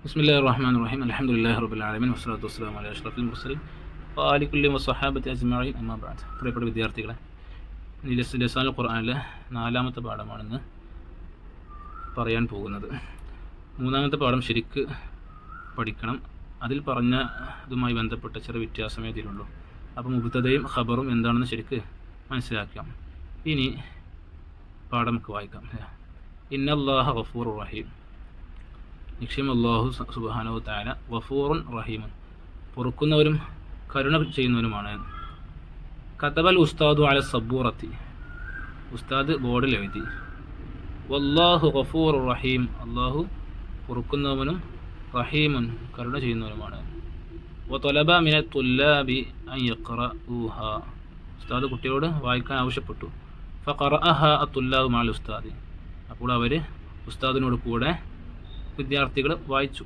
ബിസ്മില്ലാഹിർ റഹ്മാനിർ റഹീം അൽഹംദുലില്ലാഹി റബ്ബിൽ ആലമീൻ വസ്സലാത്തു വസ്സലാമു അലാ അഷ്റഫിൽ മുർസലീൻ വഅലി കുല്ലി വസ്സഹാബത്തി അജ്മഈൻ അമ്മാ ബഅദ്. പ്രിയപ്പെട്ട വിദ്യാർത്ഥികളെ, ലിസാനുൽ ഖുർആനിലെ 4-ാമത്തെ പാഠമാണെന്ന് പറയാൻ പോകുന്നത്. 3-ാമത്തെ പാഠം ശരിക്ക് പഠിക്കണം. അതിൽ പറഞ്ഞ ഇതുമായി ബന്ധപ്പെട്ട ചെറിയ വ്യത്യാസമേ ഇതിലുള്ളൂ. അപ്പോൾ മുബ്തദയും ഖബറും എന്താണെന്ന് ശരിക്ക് മനസ്സിലാക്കാം. ഇനി പാഠം നമുക്ക് വായിക്കാം. ഇന്നല്ലാഹ ഗഫൂറുർ റഹീം. നിശ്ചയം അല്ലാഹു സുബ്ഹാനഹു വ തആല ഗഫൂറുൻ റഹീമുൻ, പൊറുക്കുന്നവരും കരുണ ചെയ്യുന്നവരുമാണ്. കതബൽ ഉസ്താദു അല സബ്ബൂറത്തി, ഉസ്താദ് ബോർഡിൽ എഴുതി. വല്ലാഹു ഗഫൂറുർ റഹീം, അല്ലാഹു പൊറുക്കുന്നവനും റഹീമുൻ കരുണ ചെയ്യുന്നവരുമാണ്. വതലബ മിന തുല്ലാബി അൻ യഖറഊഹ, ഉസ്താദ് കുട്ടികളോട് വായിക്കാൻ ആവശ്യപ്പെട്ടു. ഫഖറഅഹ അത്തുല്ലാബു മഅൽ ഉസ്താദി, അപ്പോൾ അവർ ഉസ്താദിനോട് കൂടെ വിദ്യാർത്ഥികൾ വായിച്ചു.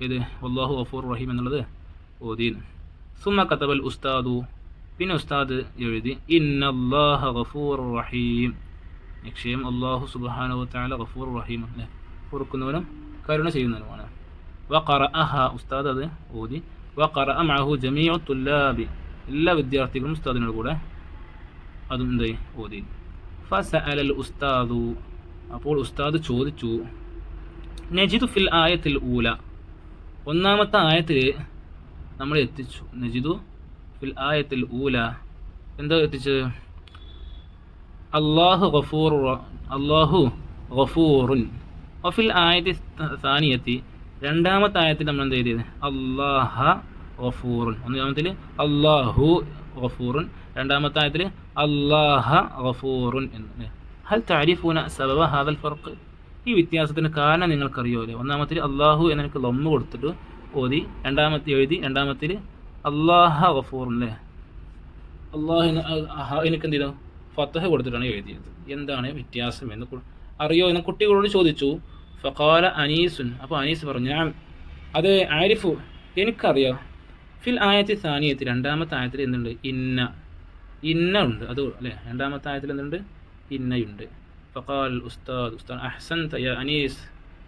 ഇത് വല്ലാഹു ഗഫൂർ റഹീം എന്നുള്ളത് ഓദീൻ. സുമ്മ കതബൽ ഉസ്താദു, പിന്നെ ഉസ്താദ് എഴുതി ഇന്നല്ലാഹ ഗഫൂർ റഹീം, നിശ്ചയം അല്ലാഹു സുബ്ഹാനഹു വ തആല ഗഫൂർ റഹീം, പൊറുക്കുന്നവനും കരുണ ചെയ്യുന്നവനുമാണ്. വഖറഅഹ, ഉസ്താദ് അത് ഓതി. വഖറഅ മഅഹു ജമീഉ തുല്ലാബി, എല്ലാ വിദ്യാർത്ഥികളും ഉസ്താദിനോട് കൂടെ അതും എന്തായി ഓതി. ഫസഅലൽ ഉസ്താദു, അപ്പോൾ ഉസ്താദ് ചോദിച്ചു. നജിദു ഫിൽ ആയത്തിൽ ഊല, ഒന്നാമത്തെ ആയത്തിൽ നമ്മൾ എത്തിച്ചു. നജിദു ഫിൽ ആയത്തിൽ ഊല, എന്താ എത്തിച്ചത്? അല്ലാഹു ഗഫൂറുൻ. വഫിൽ ആയത്തി സാനിയത്തി, രണ്ടാമത്തെ ആയത്തിൽ നമ്മൾ എന്താ എഴുതിയത്? അല്ലാഹ ഗഫൂറുൻ. ഒന്നാമത്തിൽ അല്ലാഹു ഗഫൂറുൻ, രണ്ടാമത്തെ ആയത്തിൽ അല്ലാഹ ഗഫൂറുൻ എന്ന്. ഹൽ തഅരിഫൂന സബബ ഹാദൽ ഫർഖ്, ഈ വ്യത്യാസത്തിന് കാരണം നിങ്ങൾക്കറിയുമല്ലോ. ഒന്നാമത്തിൽ അള്ളാഹു എന്നെനിക്ക് ലൊമ്മ കൊടുത്തിട്ട് ഓതി, രണ്ടാമത്തെ എഴുതി, രണ്ടാമത്തിൽ അല്ലാഹ ഗഫൂറുൻ അല്ലേ, അള്ളാഹു എനിക്ക് എന്ത് ചെയ്തു? ഫത്തഹ കൊടുത്തിട്ടാണ് എഴുതിയത്. എന്താണ് വ്യത്യാസം എന്ന് അറിയോ എന്ന് കുട്ടികളോട് ചോദിച്ചു. ഫഖാല അനീസുൻ, അപ്പോൾ അനീസ് പറഞ്ഞു അത് ആരിഫു, എനിക്കറിയാം. ഫിൽ ആയത്തി സാനിയത്തി, രണ്ടാമത്തെ ആയത്തിൽ എന്തുണ്ട്? ഇന്ന ഉണ്ട്, അത് അല്ലേ. രണ്ടാമത്തെ ആയത്തിൽ എന്തുണ്ട്? ഇന്നയുണ്ട്. ഫഖാൽ ഉസ്താദ് അഹ്സൻത യാ അനീസ്,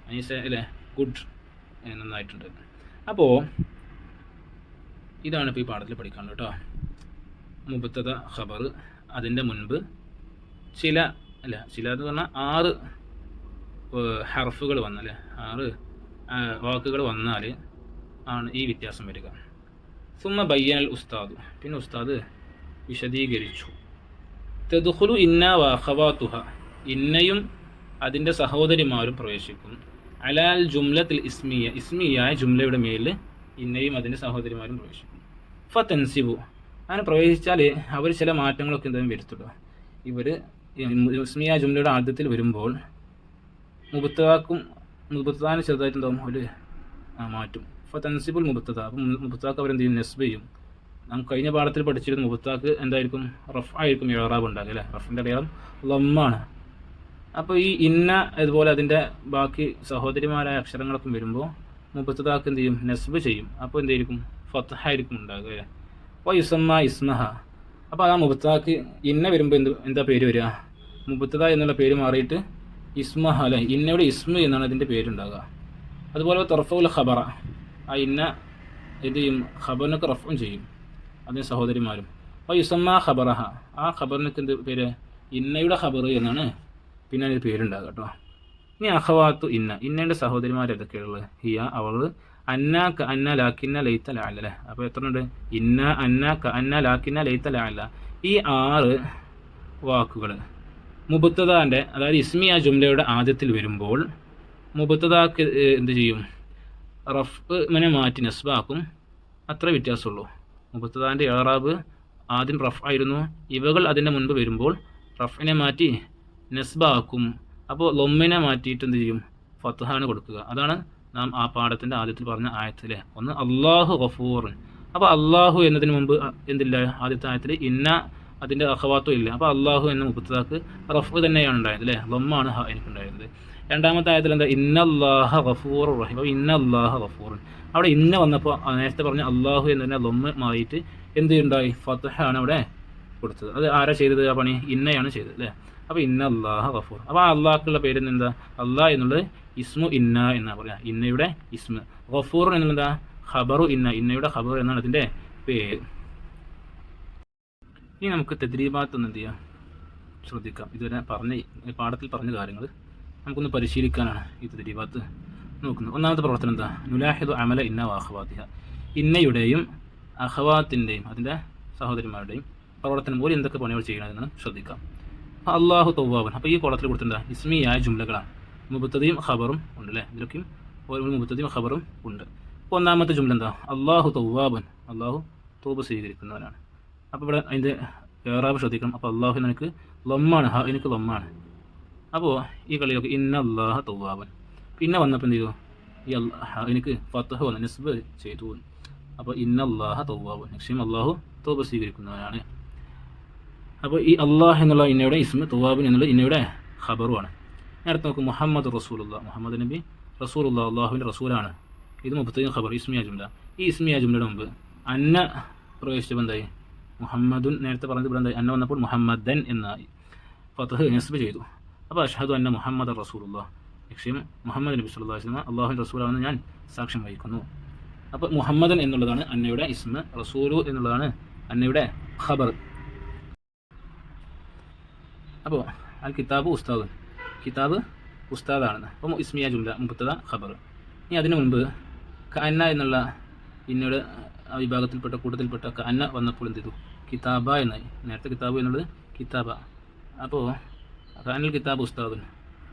അനീസ് അല്ലേ, ഗുഡ്, നന്നായിട്ടുണ്ട്. അപ്പോൾ ഇതാണ് ഇപ്പോൾ ഈ പാഠത്തിൽ പഠിക്കാനുള്ളത് കേട്ടോ. മുബ്തദ ഖബർ, അതിൻ്റെ മുൻപ് ചില എന്ന് പറഞ്ഞാൽ 6 ഹർഫുകൾ വന്നല്ലേ, 6 വാക്കുകൾ വന്നാൽ ആണ് ഈ വ്യത്യാസം വരിക. സുമ്മ ബയ്യനൽ ഉസ്താദ്, പിന്നെ ഉസ്താദ് വിശദീകരിച്ചു. തദ്ഖുലു ഇന്ന വ അഖവാതുഹ, ഇന്നയും അതിൻ്റെ സഹോദരിമാരും പ്രവേശിക്കും. അലാൽ ജുംലത്തിൽ ഇസ്മിയ, ഇസ്മിയായ ജുംലയുടെ മേലിൽ ഇന്നയും അതിൻ്റെ സഹോദരിമാരും പ്രവേശിക്കും. ഫതൻസിബു, അങ്ങനെ പ്രവേശിച്ചാൽ അവർ ചില മാറ്റങ്ങളൊക്കെ എന്തെങ്കിലും വരുത്തുള്ളൂ. ഇവർ ഇസ്മിയായ ജുംലയുടെ ആദ്യത്തിൽ വരുമ്പോൾ മുബത്തദാന് ചെറുതായിട്ട് എന്താവും ഒരു മാറ്റും. ഫതൻസിബുൽ മുബത്തദ, അപ്പം മുബത്തദാക്ക് അവരെന്ത് ചെയ്യും? നെസ്ബ് ചെയ്യും. നമുക്ക് കഴിഞ്ഞ പാഠത്തിൽ പഠിച്ചിരുന്ന മുബത്തദാക്ക് എന്തായിരിക്കും? റഫ് ആയിരിക്കും ഇഅ്റാബ് ഉണ്ടാകുക അല്ലേ. റഫിൻ്റെ അടയാളം ലമ്മാണ്. അപ്പോൾ ഈ ഇന്ന അതുപോലെ അതിൻ്റെ ബാക്കി സഹോദരിമാരായ അക്ഷരങ്ങളൊക്കെ വരുമ്പോൾ മുബത്തദാക്ക് എന്ത് ചെയ്യും? നെസ്ബ് ചെയ്യും. അപ്പോൾ എന്തായിരിക്കും? ഫത്ഹായിരിക്കും ഉണ്ടാകുക അല്ലേ. അപ്പോൾ യുസമ്മ ഇസ്മഹ, അപ്പോൾ ആ മുബത്തദാക്ക് ഇന്ന വരുമ്പോൾ എന്താ പേര് വരിക? മുബത്തദ എന്നുള്ള പേര് മാറിയിട്ട് ഇസ്മഹ അല്ലേ, ഇന്നയുടെ ഇസ്മ എന്നാണ് അതിൻ്റെ പേരുണ്ടാകുക. അതുപോലെ തർഫഉൽ ഖബറ, ആ ഇന്ന എന്ത് ചെയ്യും? ഖബറിനൊക്കെ റഫും ചെയ്യും അതിന് സഹോദരിമാരും. അപ്പോൾ യുസമ്മ ഖബറഹ, ആ ഖബറിനൊക്കെ എന്ത് പേര്? ഇന്നയുടെ ഖബർ എന്നാണ് പിന്നെ അതിന് പേരുണ്ടാകുക കേട്ടോ. ഇനി അഖവാത്തു ഇന്ന, ഇന്നയുടെ സഹോദരിമാർ ഏതൊക്കെയുള്ളത്? ഹിയ, അവൾ, അന്ന ക അന്ന ലാക്കിന്ന ലൈത്ത ലഅല അല്ലേ. അപ്പോൾ എത്ര ഉണ്ട്? ഇന്ന, അന്ന, ക അന്ന, ലാക്കിന്ന, ലൈത്ത ലഅല. ഈ 6 വാക്കുകൾ മുബത്തദാൻ്റെ, അതായത് ഇസ്മിയ ജുംലയുടെ ആദ്യത്തിൽ വരുമ്പോൾ മുബത്തദാക്ക് എന്ത് ചെയ്യും? റഫ്നെ മാറ്റി നസ്ബാക്കും. അത്ര വ്യത്യാസമുള്ളൂ. മുബത്തദാൻ്റെ ഇഅ്റാബ് ആദ്യം റഫ് ആയിരുന്നു, ഇവകൾ അതിൻ്റെ മുൻപ് വരുമ്പോൾ റഫിനെ മാറ്റി നസ്ബാക്കും. അപ്പോൾ ലൊമ്മിനെ മാറ്റിയിട്ട് എന്ത് ചെയ്യും? ഫത്ഹാണ് കൊടുക്കുക. അതാണ് നാം ആ പാഠത്തിൻ്റെ ആദ്യത്തിൽ പറഞ്ഞ ആയത്തിലെ ഒന്ന് അല്ലാഹു ഗഫൂർ. അപ്പോൾ അല്ലാഹു എന്നതിന് മുമ്പ് എന്തില്ല? ആദ്യത്തെ ആയത്തിൽ ഇന്ന അതിൻ്റെ അഖവാത്തും ഇല്ല. അപ്പോൾ അല്ലാഹു എന്ന മുബത്തദാക്ക് റഫ് തന്നെയാണ് ഉണ്ടായത് അല്ലേ, ലൊമ്മാണ് എനിക്കുണ്ടായിരുന്നത്. രണ്ടാമത്തെ ആയത്തിൽ എന്താ? ഇന്നല്ലാഹ ഗഫൂർ റഹീം. അപ്പോൾ ഇന്നല്ലാഹ ഗഫൂർ, അവിടെ ഇന്ന വന്നപ്പോൾ നേരത്തെ പറഞ്ഞ അല്ലാഹു എന്നതിനെ ലൊമ്മ് മാറിയിട്ട് എന്ത് ഉണ്ടായി? ഫത്ഹാണ് അവിടെ കൊടുത്തത്. അത് ആരാ ചെയ്തത്? ആ പണി ഇന്നയാണ് ചെയ്തത് അല്ലേ. അപ്പോൾ ഇന്ന അല്ലാഹ ഗഫൂർ. അപ്പോൾ ആ അള്ളാഹ്ക്കുള്ള പേര് എന്താ? അള്ളാഹ് എന്നുള്ളത് ഇസ്മു ഇന്ന എന്നാ പറയാ, ഇന്നയുടെ ഇസ്മ. ഗഫൂർ എന്നുള്ളതാ ഖബറു ഇന്ന, ഇന്നയുടെ ഖബർ എന്നാണ് അതിൻ്റെ പേര്. ഇനി നമുക്ക് തദ്രീബാത്ത് ഒന്ന് എന്ത് ചെയ്യാം, ശ്രദ്ധിക്കാം. ഇതുവരെ പാഠത്തിൽ പറഞ്ഞ കാര്യങ്ങൾ നമുക്കൊന്ന് പരിശീലിക്കാനാണ് ഈ തദ്രീബാത്ത് നോക്കുന്നത്. ഒന്നാമത്തെ പ്രവർത്തനം എന്താ, നുലാഹിദു അമല ഇന്ന വാഹവാത്തിഹ, ഇന്നയുടെയും അഹവാത്തിൻ്റെയും അതിൻ്റെ സഹോദരിമാരുടെയും പ്രവർത്തനം പോലെ എന്തൊക്കെ പണികൾ ചെയ്യണമെന്ന് ശ്രദ്ധിക്കാം. അപ്പോൾ അള്ളാഹു തൗവാബൻ, അപ്പോൾ ഈ കോളത്തിൽ കൊടുത്തിട്ടുണ്ടാ ഇസ്മിയായ ജുംലകളാണ്, മുബത്തദിയും ഖബറും ഉണ്ട് അല്ലേ, ഇതിലൊക്കെയും ഒരു മുബത്തദിയും ഖബറും ഉണ്ട്. അപ്പോൾ ഒന്നാമത്തെ ജുംല എന്താ, അള്ളാഹു തൗവാബൻ, അള്ളാഹു തൗബ സ്വീകരിക്കുന്നവനാണ്. അപ്പോൾ ഇവിടെ അതിൻ്റെ ഏറാബ് ശ്രദ്ധിക്കണം. അപ്പോൾ അള്ളാഹു എനിക്ക് ലമ്മാണ്, എനിക്ക് ലമ്മാണ്. അപ്പോൾ ഈ കളിയൊക്കെ ഇന്ന അള്ളാഹ തൗവാബൻ, പിന്നെ വന്നപ്പോൾ എന്ത് ചെയ്തു, ഈ എനിക്ക് ഫത്തഹ് വന്ന് നിസ്ബ് ചെയ്തു. അപ്പോൾ ഇന്ന അള്ളാഹ തൗവാബൻ, നിശ്ചയം അള്ളാഹു തൗബ സ്വീകരിക്കുന്നവനാണ്. അപ്പോൾ ഈ അള്ളാഹ് എന്നുള്ള ഇന്നയുടെ ഇസ്മ, തൗവാബിൻ എന്നുള്ള ഇന്നയുടെ ഖബറുമാണ്. നേരത്തെ നോക്കും മുഹമ്മദ് റസൂലുള്ള, മുഹമ്മദ് നബി റസൂലുള്ള, അള്ളാഹുവിൻ്റെ റസൂലാണ്. ഇത് മുബത്തദിയും ഖബർ ഇസ്മിയ ജുംല. ഈ ഇസ്മിയ ജുംലയുടെ മുമ്പ് അന്ന പ്രവേശിച്ചപ്പോൾ എന്തായി, മുഹമ്മദുൻ നേരത്തെ പറഞ്ഞത് ഇവിടെ എന്തായി, അന്ന വന്നപ്പോൾ മുഹമ്മദൻ എന്നായി, ഫത്തഹ് നസ്ബ് ചെയ്തു. അപ്പോൾ അഷ്ഹദു അന്ന മുഹമ്മദ് റസൂലുള്ള, ലക്ഷ്യം മുഹമ്മദ് നബി സല്ലല്ലാഹു അലൈഹി വസല്ലം അള്ളാഹുവിൻ്റെ റസൂലാണെന്ന് ഞാൻ സാക്ഷ്യം വഹിക്കുന്നു. അപ്പോൾ മുഹമ്മദൻ എന്നുള്ളതാണ് അന്നയുടെ ഇസ്മ, റസൂലു എന്നുള്ളതാണ് അന്നയുടെ ഖബർ. അപ്പോൾ അൽ കിതാബ് ഉസ്താദ്, കിതാബ് ഉസ്താദാണെന്ന്. അപ്പോൾ ഇസ്മിയ ജുംല മുബത്തദ ഖബർ. ഇനി അതിനു മുൻപ് കഅന്ന എന്നുള്ള ഇന്നയുടെ വിഭാഗത്തിൽപ്പെട്ട കൂട്ടത്തിൽപ്പെട്ട കഅന്ന വന്നപ്പോൾ എന്ത് ചെയ്തു, കിതാബ എന്നായി. നേരത്തെ കിതാബ് എന്നുള്ളത് കിതാബ. അപ്പോൾ കഅന്നൽ കിതാബ് ഉസ്താദുൻ,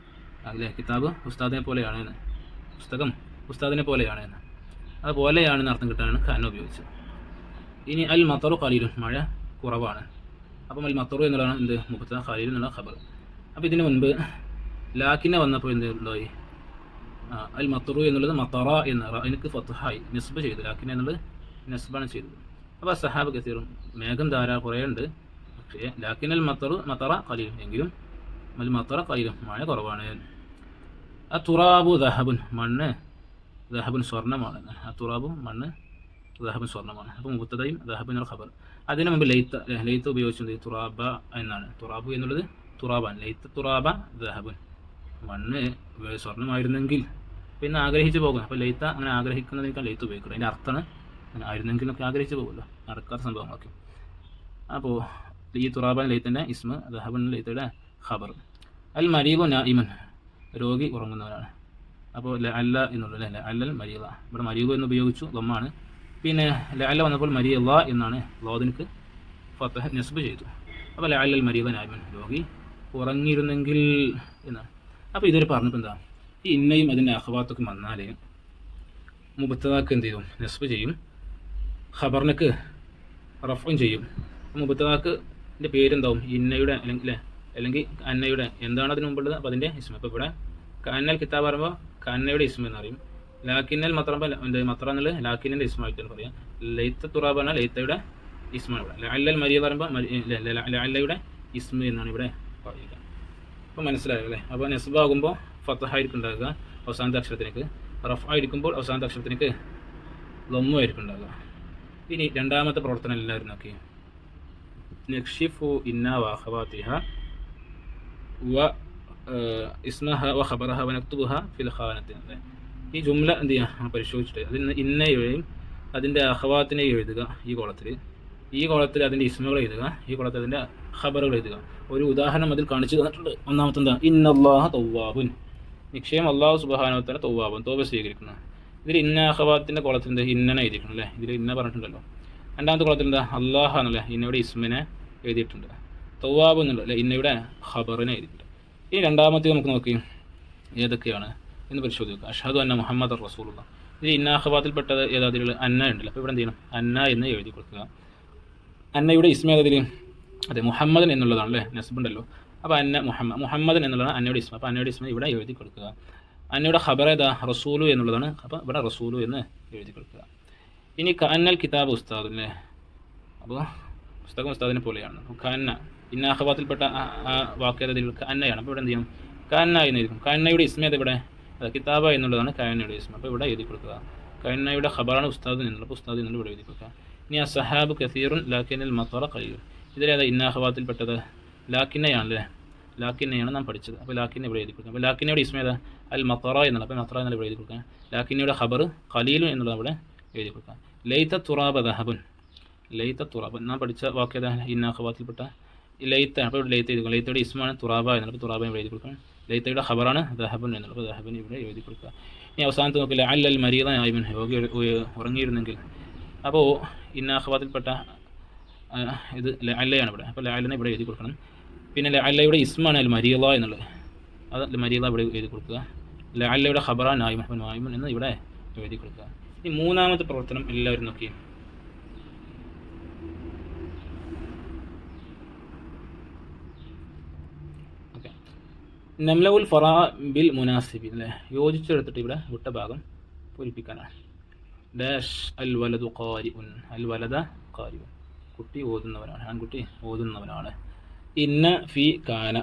അല്ലേ, കിതാബ് ഉസ്താദിനെ പോലെയാണ് എന്ന്, പുസ്തകം ഉസ്താദിനെ പോലെയാണ് എന്ന്, അതുപോലെയാണെന്ന് അർത്ഥം കിട്ടാനാണ് കഅന്ന ഉപയോഗിച്ചത്. ഇനി അൽ മത്തറു ഖലീലുൻ, മഴ കുറവാണ്. അപ്പം അൽ മത്തറു എന്നുള്ളതാണ് എന്ത്, മുബത്തദ, ഖലീൽ എന്നുള്ള ഖബർ. അപ്പോൾ ഇതിന് മുൻപ് ലാക്കിനെ വന്നപ്പോൾ എന്ത് ഉണ്ടായി, അൽ മത്തറു എന്നുള്ളത് മത്തറ എന്ന എനിക്ക് ഫത്ഹായി നസ്ബ് ചെയ്തു, ലാക്കിനെ എന്നുള്ളത് നസ്ബാണ് ചെയ്തത്. അപ്പോൾ സഹാബ് കസീറും, മേഘം ധാരാ കുറേ ഉണ്ട്, പക്ഷേ ലാക്കിനൽ മത്തറ ഖലീൽ, എങ്കിലും അൽ മത്തറ ഖലീലും, മഴ കുറവാണ്. ആ തുറാബു ദഹബുൻ, മണ്ണ് ദഹബുൻ സ്വർണ്ണമാണ്. ആ തുറാബു മണ്ണ്, ദഹബുൻ സ്വർണ്ണമാണ്. അപ്പോൾ മുബത്തദയും ദഹബുൻ എന്നുള്ള ഖബർ. അതിന് മുമ്പ് ലൈത്ത ഉപയോഗിച്ചത് തുറാബ എന്നാണ്. തുറാബു എന്നുള്ളത് തുറാബാൻ, ലൈത്ത തുറാബ ദഹബുൻ, മണ്ണ് സ്വർണ്ണമായിരുന്നെങ്കിൽ, പിന്നെ ആഗ്രഹിച്ചു പോകും. അപ്പോൾ ലൈത്ത അങ്ങനെ ആഗ്രഹിക്കുന്നതിനേക്കാൾ ലൈത്ത് ഉപയോഗിക്കുന്നത്, അതിൻ്റെ അർത്ഥമാണ് അങ്ങനെ ആയിരുന്നെങ്കിലൊക്കെ ആഗ്രഹിച്ചു പോകുമല്ലോ, നടക്കാത്ത സംഭവങ്ങളൊക്കെ. അപ്പോൾ ഈ തുറാബാൻ ലൈത്തിൻ്റെ ഇസ്മ, ദഹബുൻ ലൈത്തയുടെ ഖബർ. അൽ മരീബു നായിമൻ, രോഗി ഉറങ്ങുന്നവനാണ്. അപ്പോൾ അല്ല എന്നുള്ളത് അല്ല അല്ലൽ മരീല, ഇവിടെ മരീബു എന്ന് ഉപയോഗിച്ചു, ലമ്മാണ്. പിന്നെ അല്ല വന്നപ്പോൾ മരീല എന്നാണ്, ലോദിനക്ക് ഫത്തഹ് നസ്ബ് ചെയ്തു. അപ്പോൾ അല്ലൽ മരീല നായിമൻ, രോഗി ഉറങ്ങിയിരുന്നെങ്കിൽ എന്നാണ്. അപ്പോൾ ഇതൊരു പറഞ്ഞപ്പോൾ എന്താ, ഈ ഇന്നയും അതിൻ്റെ അഖവാത്തൊക്കെ വന്നാൽ മുബത്തദാക്ക് എന്ത് ചെയ്യും, നസ്ബ് ചെയ്യും, ഖബറിനക്ക് റഫും ചെയ്യും. മുബത്തദാക്കിൻ്റെ പേരെന്താവും, ഇന്നയുടെ അല്ലെങ്കിൽ അന്നയുടെ എന്താണ് അതിന് മുമ്പുള്ളത്, അപ്പോൾ അതിൻ്റെ ഇസ്മ. അപ്പോൾ ഇവിടെ കഅന്നൽ കിതാബ് പറയുമ്പോൾ കഅന്നയുടെ ഇസ്മ എന്നറിയും. ലാക്കിന്നൽ മത്തറമ്പോൾ മത്തറ എന്നുള്ളത് ലാക്കിൻ്റെ ഇസ്മായിട്ടാണ് പറയാം. ലൈത്ത തുറാബ് പറഞ്ഞാൽ ലൈത്തയുടെ ഇസ്മാണ് ഇവിടെ. അല്ലൽ മരീദ് പറയുമ്പോൾ അല്ലയുടെ ഇസ്മ എന്നാണ് ഇവിടെ പറയുക. അപ്പോൾ മനസ്സിലായോ അല്ലേ. അപ്പോൾ നസ്ബാകുമ്പോൾ ഫത്തഹായിരിക്കും ഉണ്ടാകുക അവസാനത്തെ അക്ഷരത്തിലേക്ക്, റഫായിരിക്കുമ്പോൾ അവസാനത്തെ അക്ഷരത്തിലേക്ക് ലൊമ്മു ആയിരിക്കും ഉണ്ടാകുക. ഇനി രണ്ടാമത്തെ പ്രവർത്തനം എല്ലാവരും നോക്കി, നക്ഷിഫു ഇന്ന വഅഖവാതിഹ വ ഇസ്മഹ വ ഖബറഹ വ നക്തുബുഹ ഫിൽ ഖാനത്തി. ഈ ജുംല എന്ത് ചെയ്യുക, പരിശോധിച്ചിട്ട് അതിൽ ഇന്നയെയും അതിൻ്റെ അഖവാത്തിനെയും എഴുതുക ഈ കോളത്തിൽ, ഈ കോളത്തിൽ അതിൻ്റെ ഇസ്മുകൾ എഴുതുക, ഈ കോളത്തിൽ അതിൻ്റെ ഖബറുകൾ എഴുതുക. ഒരു ഉദാഹരണം അതിൽ കാണിച്ചു തന്നിട്ടുണ്ട്. ഒന്നാമത്തെ എന്താ, ഇന്നല്ലാഹ തവ്വാബുൻ, നിശ്ചയം അള്ളാഹു സുബ്ഹാനഹു വ തആല തവ്വാബുൻ, തൗബ സ്വീകരിക്കുന്നു. ഇതിൽ ഇന്ന അഖവാത്തിൻ്റെ കോളത്തിൽ എന്താ, ഇന്നനെ എഴുതിയിട്ടുണ്ട് അല്ലേ, ഇതിൽ ഇന്ന പറഞ്ഞിട്ടുണ്ടല്ലോ. രണ്ടാമത്തെ കോളത്തിൽ എന്താ, അള്ളാഹ എന്നല്ലേ, ഇന്നയുടെ ഇസ്മിനെ എഴുതിയിട്ടുണ്ട്. തവ്വാബ് എന്നുള്ള അല്ലേ, ഇന്നയുടെ ഖബറിനെ എഴുതിയിട്ടുണ്ട്. ഈ രണ്ടാമത്തെ നമുക്ക് നോക്കി ഏതൊക്കെയാണ് എന്ന് പരിശോധിക്കുക. അഷ്ഹദു അന്ന മുഹമ്മദ് റസൂലുള്ള, ഇത് ഇന്ന അഖവാത്തിൽപ്പെട്ടത് ഏതാതിലുള്ള അന്ന ഉണ്ടല്ലോ. അപ്പോൾ ഇവിടെ എന്ത് ചെയ്യണം, അന്ന എന്ന് എഴുതി കൊടുക്കുക. അന്നയുടെ ഇസ്മ ഏതാതിൽ, അതെ മുഹമ്മദൻ എന്നുള്ളതാണ് അല്ലേ, നസ്ബുണ്ടല്ലോ. അപ്പോൾ അന്ന മുഹമ്മദൻ എന്നുള്ളതാണ് അന്നയുടെ ഇസ്മ. അപ്പോൾ അന്നയുടെ ഇസ്മ ഇവിടെ എഴുതി കൊടുക്കുക. അന്നയുടെ ഖബർ ഏതാ, റസൂലു എന്നുള്ളതാണ്. അപ്പോൾ ഇവിടെ റസൂലു എന്ന് എഴുതി കൊടുക്കുക. ഇനി കഅന്നൽ കിതാബ് ഉസ്താദ് അല്ലേ, അപ്പോൾ പുസ്തകം ഉസ്താദിനെ പോലെയാണ്. കഅന്ന ഇന്ന അഖവാത്തിൽപ്പെട്ട ആ വാക്യതയിൽ കഅന്നയാണ്. അപ്പോൾ ഇവിടെ എന്ത് ചെയ്യണം, കഅന്ന എന്ന് എഴുതിക്കും. കഅന്നയുടെ ഇസ്മ അത് ഇവിടെ കിതാബ എന്നുള്ളതാണ് കഅന്നയുടെ ഇസ്മ. അപ്പോൾ ഇവിടെ എഴുതി കൊടുക്കുക. കഅന്നയുടെ ഖബറാണ് ഉസ്താദ് എന്നുള്ള, അപ്പോൾ ഉസ്താദ് എന്നുള്ള ഇവിടെ എഴുതി കൊടുക്കുക. ഇനി ആ സഹാബ് കസീറുൻ ലാക്കിനൽ മത്തറ ഖലീലുൻ, ഇതിലേതാ ഇന്ന അഖവാത്തിൽപ്പെട്ടത് ലാക്കിന്നയാണല്ലേ, ലാക്കിന്നയാണ് നാം പഠിച്ചത്. അപ്പോൾ ലാക്കിന്നെ ഇവിടെ എഴുതി കൊടുക്കുക. അപ്പോൾ ലാക്കിന്നയുടെ ഇസ്മ ഏതാ, അൽ മത്തറ എന്നുള്ള, അപ്പോൾ മത്തറ എന്നുള്ള ഇവിടെ എഴുതി കൊടുക്കാം. ലാക്കിന്നയുടെ ഖബർ ഖലീലുൻ എന്നുള്ളത് അവിടെ എഴുതി കൊടുക്കാം. ലൈത്ത തുറാബ ദഹബുൻ, ലൈത്ത തുറാബ് നാം പഠിച്ച വാക്യത ഇന്ന ഖവാത്തിൽപ്പെട്ട ലൈത്ത, അപ്പോൾ ഇവിടെ ലൈത്ത എഴുതി കൊടുക്കുക. ലൈത്തയുടെ ഇസ്മാണ് തുറാബ എന്നുള്ളത്, തുറാബ ഇവിടെ എഴുതി കൊടുക്കണം. ലൈത്തയുടെ ഖബറാണ് ദഹബുൻ എന്നുള്ളത്, ദഹബിന് ഇവിടെ എഴുതി കൊടുക്കുക. ഇനി അവസാനത്ത് നോക്കില്ല അൽ മരീദ ആയിമൻ, രോഗി ഉറങ്ങിയിരുന്നെങ്കിൽ. അപ്പോൾ ഇന്ന ഖവാത്തിൽപ്പെട്ട ഇത് അല്ലയാണ് ഇവിടെ, അപ്പോൾ അല്ലനെ ഇവിടെ എഴുതി കൊടുക്കണം. പിന്നെ അല്ലയുടെ ഇസ്മാണ് അൽ മരീദ എന്നുള്ളത്, അത് മരീദ ഇവിടെ എഴുതി കൊടുക്കുക. അല്ലയുടെ ഖബറാൻ നായിമൻ, അപ്പോൾ നായിമൻ എന്ന് ഇവിടെ എഴുതി കൊടുക്കുക. ഈ മൂന്നാമത്തെ പ്രവർത്തനം എല്ലാവരും നോക്കി. ഓക്കെ, നംലഉൽ ഫറാ ബിൽ മുനാസിബിൻ അല്ലേ, യോജിച്ചെടുത്തിട്ട് ഇവിടെ വിട്ട ഭാഗം പൂരിപ്പിക്കാനാണ്. ഡാഷ് അൽ വലദു ഖാരിഉൻ, അൽ വലദ ഖാരിഉൻ, കുട്ടി ഓതുന്നവനാണ്, ആൺകുട്ടി ഓതുന്നവനാണ്. ഇന്ന ഫി കാന,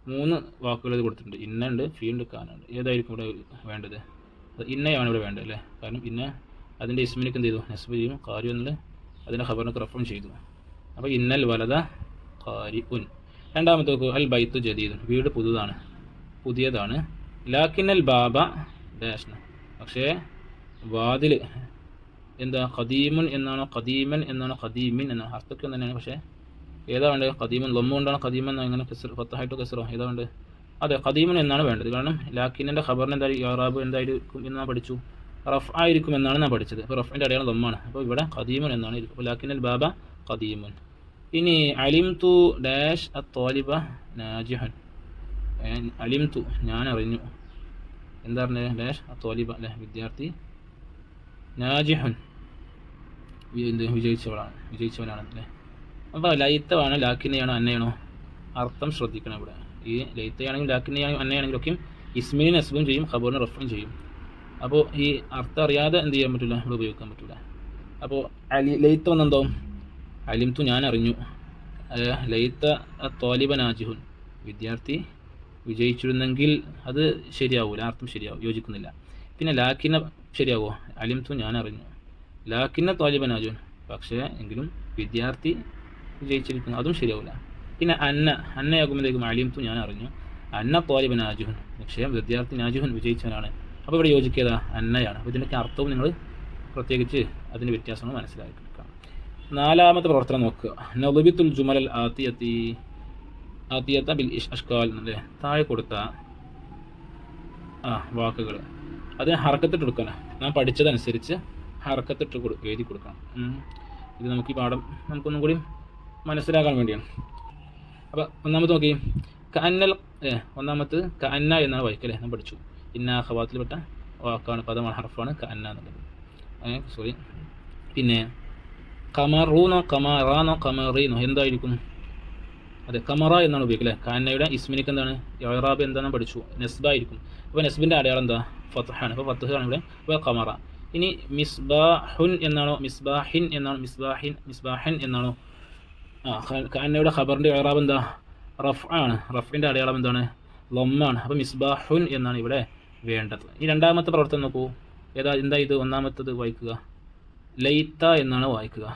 3 വാക്കുകൾ ഇത് കൊടുത്തിട്ടുണ്ട്. ഇന്ന ഉണ്ട്, ഫി ഉണ്ട്, കാന ഉണ്ട്. ഏതായിരിക്കും ഇവിടെ വേണ്ടത്? ഇന്നയാണ് ഇവിടെ വേണ്ടത് അല്ലേ, കാരണം ഇന്ന അതിൻ്റെ ഇസ്മിനിക്ക് എന്ത് ചെയ്തു, നസ്ബ് ചെയ്യും. ഖാരിഉൻ എന്നുള്ള അതിൻ്റെ ഖബറിനൊക്കെ റഫും ചെയ്തു. അപ്പോൾ ഇന്നൽ വലദ ഖാരിഉൻ. രണ്ടാമത്തെ നോക്കൂ, അൽ ബൈത്തു ജദീദുൻ, വീട് പുതിയതാണ്. ലാക്കിന്നൽ ബാബ ഡാഷ്ന, പക്ഷേ വാതിൽ എന്താ ഖദീമുൻ എന്നാണോ ഖദീമൻ എന്നാണോ ഖദീമിൻ എന്നാണോ, അർത്ഥമൊക്കെ തന്നെയാണ്. പക്ഷേ ഏതാ വേണ്ടത്? ഖദീമൻ ലൊമ്മ കൊണ്ടാണ് ഖദീമൻ അങ്ങനെ ഫത്തഹായിട്ടോ കസറോ ഏതാ വേണ്ടത്? അതെ, ഖദീമൻ എന്നാണ് വേണ്ടത്. കാരണം ലാക്കിൻ്റെ ഖബറിന് എന്തായാലും ഇറാബ് എന്തായിരിക്കും എന്ന് നാം പഠിച്ചു, റഫ് ആയിരിക്കും എന്നാണ് നാം പഠിച്ചത്. അപ്പോൾ റഫിൻ്റെ അടയാളം ലൊമ്മാണ്, അപ്പോൾ ഇവിടെ ഖദീമൻ എന്നാണ് ഇരിക്കും. അപ്പോൾ ലാക്കിന്നൽ ബാബ ഖദീമുൻ. ഇനി അലിംതു ഡാഷ് അത്വാലിബ നാജിഹൻ, അലിംതു ഞാൻ അറിഞ്ഞു, എന്താ പറഞ്ഞത്? ഡാഷ് അത്വാലിബ അല്ലേ, വിദ്യാർത്ഥി, നാജിഹൻ വിജയിച്ചവനാണ് അല്ലേ. അപ്പോൾ ലൈത്തവാണോ ലാക്കിനെയാണോ അന്നയാണോ? അർത്ഥം ശ്രദ്ധിക്കണം ഇവിടെ. ഈ ലൈത്തയാണെങ്കിലും ലാക്കിനെയാണെങ്കിലും അന്നയാണെങ്കിലും ഒക്കെ ഇസ്മിന് നസ്ബും ചെയ്യും, ഖബറിന് റഫും ചെയ്യും. അപ്പോൾ ഈ അർത്ഥം അറിയാതെ എന്ത് ചെയ്യാൻ പറ്റില്ല, ഇവിടെ ഉപയോഗിക്കാൻ പറ്റില്ല. അപ്പോൾ ലൈത്ത വന്നെന്തോ അലിംതു ഞാൻ അറിഞ്ഞു, ലൈത്ത ത്വാലിബ നാജിഹുൻ വിദ്യാർത്ഥി വിജയിച്ചിരുന്നെങ്കിൽ അത് ശരിയാവൂല, അർത്ഥം ശരിയാവും, യോജിക്കുന്നില്ല. പിന്നെ ലാക്കിന ശരിയാവോ? അലിംതു ഞാൻ അറിഞ്ഞു, ലാക്കിന്ന ത്വാലിബ നാജിഹുൻ പക്ഷേ എങ്കിലും വിദ്യാർത്ഥി വിജയിച്ചിരിക്കുന്നു, അതും ശരിയാവില്ല. പിന്നെ അന്നയാകുമ്പോഴത്തേക്കും അലിംതു ഞാൻ അറിഞ്ഞു, അന്ന ത്വാലിബ നാജിഹുൻ പക്ഷേ വിദ്യാർത്ഥി നാജിഹുൻ വിജയിച്ചവനാണ്. അപ്പോൾ ഇവിടെ യോജിക്കുക അന്നയാണ്. അപ്പോൾ ഇതിൻ്റെയൊക്കെ അർത്ഥവും നിങ്ങൾ പ്രത്യേകിച്ച് അതിൻ്റെ വ്യത്യാസങ്ങൾ മനസ്സിലാക്കിയെടുക്കാം. നാലാമത്തെ പ്രവർത്തനം നോക്കുക, നളുബിത്തുൽ ജുമൽ ആത്തിയത്ത ബിൽ അഷ്കാൽ എന്നല്ലേ, താഴെ കൊടുത്ത വാക്കുകൾ അതിന് ഹർക്കത്തിട്ട് കൊടുക്കണം. നാം പഠിച്ചതനുസരിച്ച് ഹർക്കത്തിട്ട് എഴുതി കൊടുക്കണം. ഇത് നമുക്ക് ഈ പാഠം നമുക്കൊന്നും കൂടി മനസ്സിലാക്കാൻ വേണ്ടിയാണ്. അപ്പോൾ ഒന്നാമത് നോക്കി, കഅന്നൽ ഒന്നാമത് കഅന്ന എന്നാണ് വായിക്കല്ലേ, നാം പഠിച്ചു. ഇന്ന ഖവാത്തിൽപ്പെട്ട വാക്കാണ്, പദമാണ്, ഹർഫാണ് കഅന്ന എന്നുള്ളത്. സോറി. പിന്നെ കമറൂനോ കമറാനോ കമറീനോ എന്തായിരിക്കും? അതെ, കമറ എന്നാണ് ഉപയോഗിക്കല്ലേ. കഅന്നയുടെ ഇസ്മിനിക്ക് എന്താണ് ഇറാബ് എന്താണെന്ന് പഠിച്ചു, നസ്ബായിരിക്കും. അപ്പോൾ നസ്ബിൻ്റെ അടയാളം എന്താ? ഫത്ഹാണ്. അപ്പോൾ ഫത്ഹാണ് ഇവിടെ. അപ്പോൾ കമറ. ഇനി മിസ്ബാഹുൻ എന്നാണോ മിസ്ബാഹിൻ എന്നാണോ മിസ്ബാഹൻ എന്നാണോ? കഅന്നയുടെ ഖബറിൻ്റെ ഇറാബ് എന്താ? റഫ് ആണ്. റഫിൻ്റെ അടയാളം എന്താണ്? ലൊമ്മാണ്. അപ്പോൾ മിസ്ബാഹുൻ എന്നാണ് ഇവിടെ വേണ്ടത്. ഈ രണ്ടാമത്തെ പ്രവർത്തനം നോക്കൂ, എന്താ ഇത്? ഒന്നാമത്തത് വായിക്കുക, ലൈത്ത എന്നാണ് വായിക്കുക.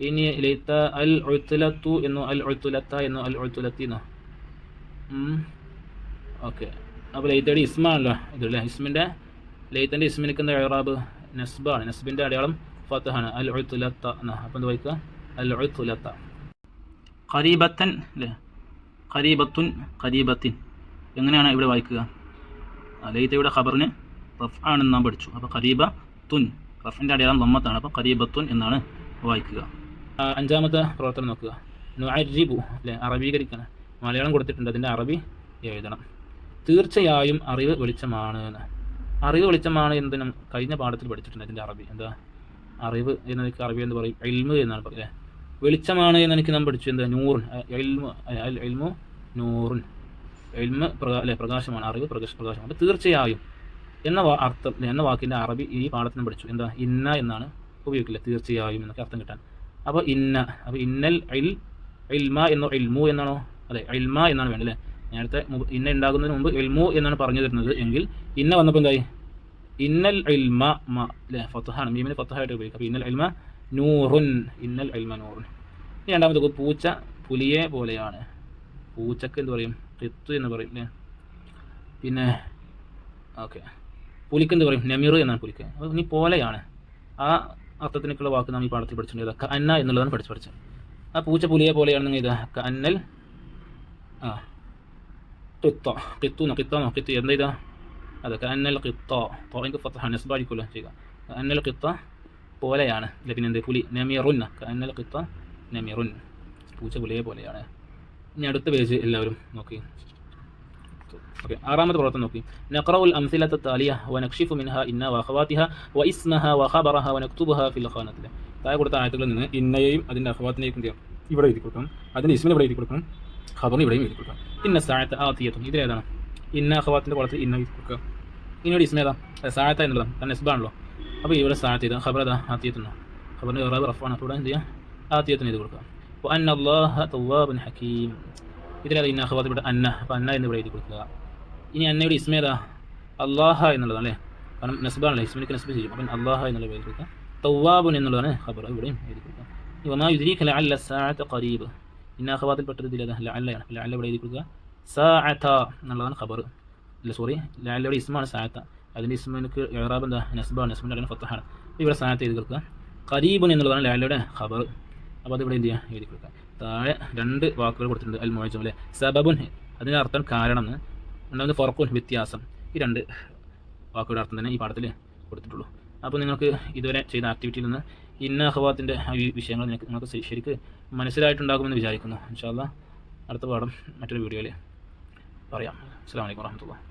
ഇനി ലൈത്ത അൽ ഉത്ലത്തു എന്നോ അൽ ഉത്ലത്ത എന്നോ അൽ ഉത്ലത്തിന്നോ? ഓക്കെ, അപ്പോൾ ലൈത്തയുടെ ഇസ്മാണല്ലോ ഇതല്ലേ. ഇസ്മിൻ്റെ ലൈത്തൻ്റെ ഇസ്മിനിക്ക് എന്താ ഇറാബ്? നസ്ബാണ്. നസ്ബിൻ്റെ അടയാളം ഫത്ഹാണ്. അൽ ഉത്ലത്ത എന്നാ. അപ്പോൾ എന്താ വായിക്കുക? അൽ ഉത്ലത്ത. ഖരീബത്തൻ അല്ലേ, ഖരീബത്തുൻ ഖരീബത്തിൻ എങ്ങനെയാണ് ഇവിടെ വായിക്കുക? ലൈത്തയുടെ ഖബറിന് റഫ് ആണെന്ന് നാം പഠിച്ചു. അപ്പോൾ ഖരീബത്തുൻ റഫിൻ്റെ അടയാളം ലമ്മത്താണ്. അപ്പോൾ ഖരീബത്തുൻ എന്നാണ് വായിക്കുക. അഞ്ചാമത്തെ പ്രവർത്തനം നോക്കുക, നുഅരിബു അല്ലേ, അറബീകരിക്കണം. മലയാളം കൊടുത്തിട്ടുണ്ട്, അതിൻ്റെ അറബി എഴുതണം. തീർച്ചയായും അറിവ് വെളിച്ചമാണ്. അറിവ് വെളിച്ചമാണ് എന്തിനും കഴിഞ്ഞ പാഠത്തിൽ പഠിച്ചിട്ടുണ്ട്. അതിൻ്റെ അറബി എന്താ? അറിവ് എന്നതിക്ക് അറബി എന്ന് പറയും ഇൽമു എന്നാണ് പറയുക. വെളിച്ചമാണ് എന്നെനിക്ക് നാം പഠിച്ചു എന്താ? നൂറുൻ. ഇൽമു നൂറുൻ, ഇൽമ അല്ലെ പ്രകാശമാണ്, അറിവ് പ്രകാശമാണ്. അപ്പോൾ തീർച്ചയായും എന്ന അർത്ഥം എന്ന വാക്കിൻ്റെ അറബി ഈ പാഠത്തിന് പഠിച്ചു. എന്താ? ഇന്ന എന്നാണ് ഉപയോഗിക്കില്ല, തീർച്ചയായും എന്നൊക്കെ അർത്ഥം കിട്ടാൻ. അപ്പോൾ ഇന്ന, അപ്പോൾ ഇന്നൽ ഇൽമ എന്നോ ഇൽമു എന്നാണോ? അതെ, ഇൽമ എന്നാണ് വേണ്ടത് അല്ലേ. നേരത്തെ ഇന്ന ഉണ്ടാകുന്നതിന് മുമ്പ് ഇൽമു എന്നാണ് പറഞ്ഞു തരുന്നത് എങ്കിൽ ഇന്ന വന്നപ്പോൾ എന്തായി? ഇന്നൽ ഇൽമ അല്ലേ, ഫത്ഹാണ്, മീമിന് ഫത്ഹായിട്ട് ഉപയോഗിക്കും. അപ്പോൾ ഇന്നൽ ഇൽമ നൂറുൻ, ഇന്നൽ ഇൽമ നൂറുൻ. ഇനി രണ്ടാമത് പൂച്ച പുലിയെ പോലെയാണ്. പൂച്ചക്ക് എന്ത് പറയും? ഖിത്ത് എന്ന് പറയും അല്ലേ. പിന്നെ ഓക്കെ. പുലിക്ക് എന്ത് പറയും? നെമിർ എന്നാണ് പുലിക്ക്. അപ്പോൾ ഇനി പോലെയാണ്. ആ അർത്ഥത്തിനൊക്കെയുള്ള വാക്ക് നാം ഈ പാഠത്തിൽ പഠിച്ചിട്ടുണ്ട്. കഅന്ന എന്നുള്ളതാണ് പഠിച്ചത്. ആ പൂച്ച പുലിയെ പോലെയാണെന്ന് ഇത് കഅന്നൽ ഖിത്ത എന്താ ഇതാ? അതെ, കഅന്നൽ ഖിത്ത. തോക്ക് ഫത്ഹ നസ്ബായിരിക്കുമല്ലോ ചെയ്യുക. കഅന്നൽ ഖിത്ത പോലെയാണ്. പിന്നെ എന്ത്? പുലി. നമിറുൻ. കഅന്നൽ ഖിത്ത നമിറുൻ. പൂച്ച പുലിയെ പോലെയാണ്. ഇനി അടുത്ത പേജ് എല്ലാവരും നോക്കി. ഓക്കെ, ആറാമത്തെ പ്രവർത്തനം നോക്കി. നഖറഉൽ അംസിലത താലിയ വനക്ഷിഫു മിൻഹാ ഇന്ന വഅഖവാതിഹ വഇസ്മഹ വഖബറഹ വനക്തുബുഹ ഫിൽ ഖാനത്തിൽ. താഴെ കൊടുത്ത ആയത്തുകളിൽ നിന്ന് ഇന്നയെയും അതിൻ്റെ അഖവാത്തിനെയും ഇവിടെ എഴുതി കൊടുക്കണം. അതിൻ്റെ ഇസ്മിനെ ഇവിടെ എഴുതി കൊടുക്കണം. ഖബറിന് ഇവിടെയും എഴുതി കൊടുക്കണം. ഇന്ന സാഅത്ത ആതിയത്തും. ഇതിലേതാണ്? ഇന്ന അഖവാത്തിൻ്റെ കുളത്തിൽ ഇന്ന എഴുതി കൊടുക്കുക. ഇനിയുടെ ഇസ്മ ഏതാ? സാഅത്ത എന്നുള്ളതാണ്. കാരണം നെസ്ബാണല്ലോ. അപ്പോൾ ഇവിടെ സാഅത്ത് ചെയ്താൽ ഖബർ ഏതാ? ആതിയത്തുന്ന. ഖബറിന് ഇറാബ് റഫാണ്. അപ്പോൾ ഇവിടെ എന്ത് ചെയ്യുക? ആതിയത്തിന് എഴുതി കൊടുക്കുക. അപ്പോൾ അന്ന അല്ലാഹ തവ്വാബുൻ ഹക്കീം. ഇതിലേതാ? ഇന്ന അഖവാത്ത് ഇവിടെ അന്ന. അപ്പോൾ അന്ന എന്ന് ഇവിടെ എഴുതി കൊടുക്കുക. ഇനി അന്നയുടെ ഇസ്മ ഏതാ? അല്ലാഹ എന്നുള്ളതാണ് അല്ലേ? കാരണം നസ്ബാണല്ലേ, ഇസ്മിനിക്ക് നസ്ബ് ചെയ്യും. അപ്പം അല്ലാഹ എന്നുള്ള എഴുതി കൊടുക്കുക. തവ്വാബുൻ എന്നുള്ളതാണ് ഖബർ, ഇവിടെയും എഴുതി കൊടുക്കുക. വമാ യുദ്രീക ലഅല്ല സാഅത ഖരീബ്. ഇന്ന അഖവാത്തിൽ പെട്ടത് ഇതിലേതാ? ലഅല്ലയാണ്. ലഅല്ല ഇവിടെ എഴുതി കൊടുക്കുക. സാഅത എന്നുള്ളതാണ് ഖബർ. അല്ല സോറി, ലഅല്ലയുടെ ഇസ്മാണ് സാഅത്ത. അതിൻ്റെ ഇസ്മിനിക്ക് ഇഅ്റാബ് എന്താ? നസ്ബാണ്. നസ്ബിൻ്റെ അടങ്ങുന്ന ഫത്ഹാണ്. ഇവിടെ സാഅത്ത് എഴുതി കൊടുക്കുക. ഖരീബുൻ എന്നുള്ളതാണ് ലഅല്ലയുടെ ഖബർ. അപ്പോൾ അതിവിടെ എന്ത് ചെയ്യുക? എഴുതി കൊടുക്കുക. താഴെ രണ്ട് വാക്കുകൾ കൊടുത്തിട്ടുണ്ട്. അൽ മുഅ്ജം അല്ലേ? സബബുൻ അതിൻ്റെ അർത്ഥം കാരണം എന്ന്. രണ്ടാമത് ഫർഖുൻ വ്യത്യാസം. ഈ രണ്ട് വാക്കുകളുടെ അർത്ഥം തന്നെ ഈ പാഠത്തിൽ കൊടുത്തിട്ടുള്ളൂ. അപ്പോൾ നിങ്ങൾക്ക് ഇതുവരെ ചെയ്ത ആക്ടിവിറ്റിയിൽ നിന്ന് ഇന്ന അഖവാത്തിൻ്റെ വിഷയങ്ങൾ നിങ്ങൾക്ക് ശരിക്ക് മനസ്സിലായിട്ടുണ്ടാകുമെന്ന് വിചാരിക്കുന്നു. ഇൻഷാ അല്ലാഹ് അടുത്ത പാഠം മറ്റൊരു വീഡിയോയിൽ പറയാം. അസ്സലാമു അലൈക്കും വറഹ്മത്തുള്ളാഹി.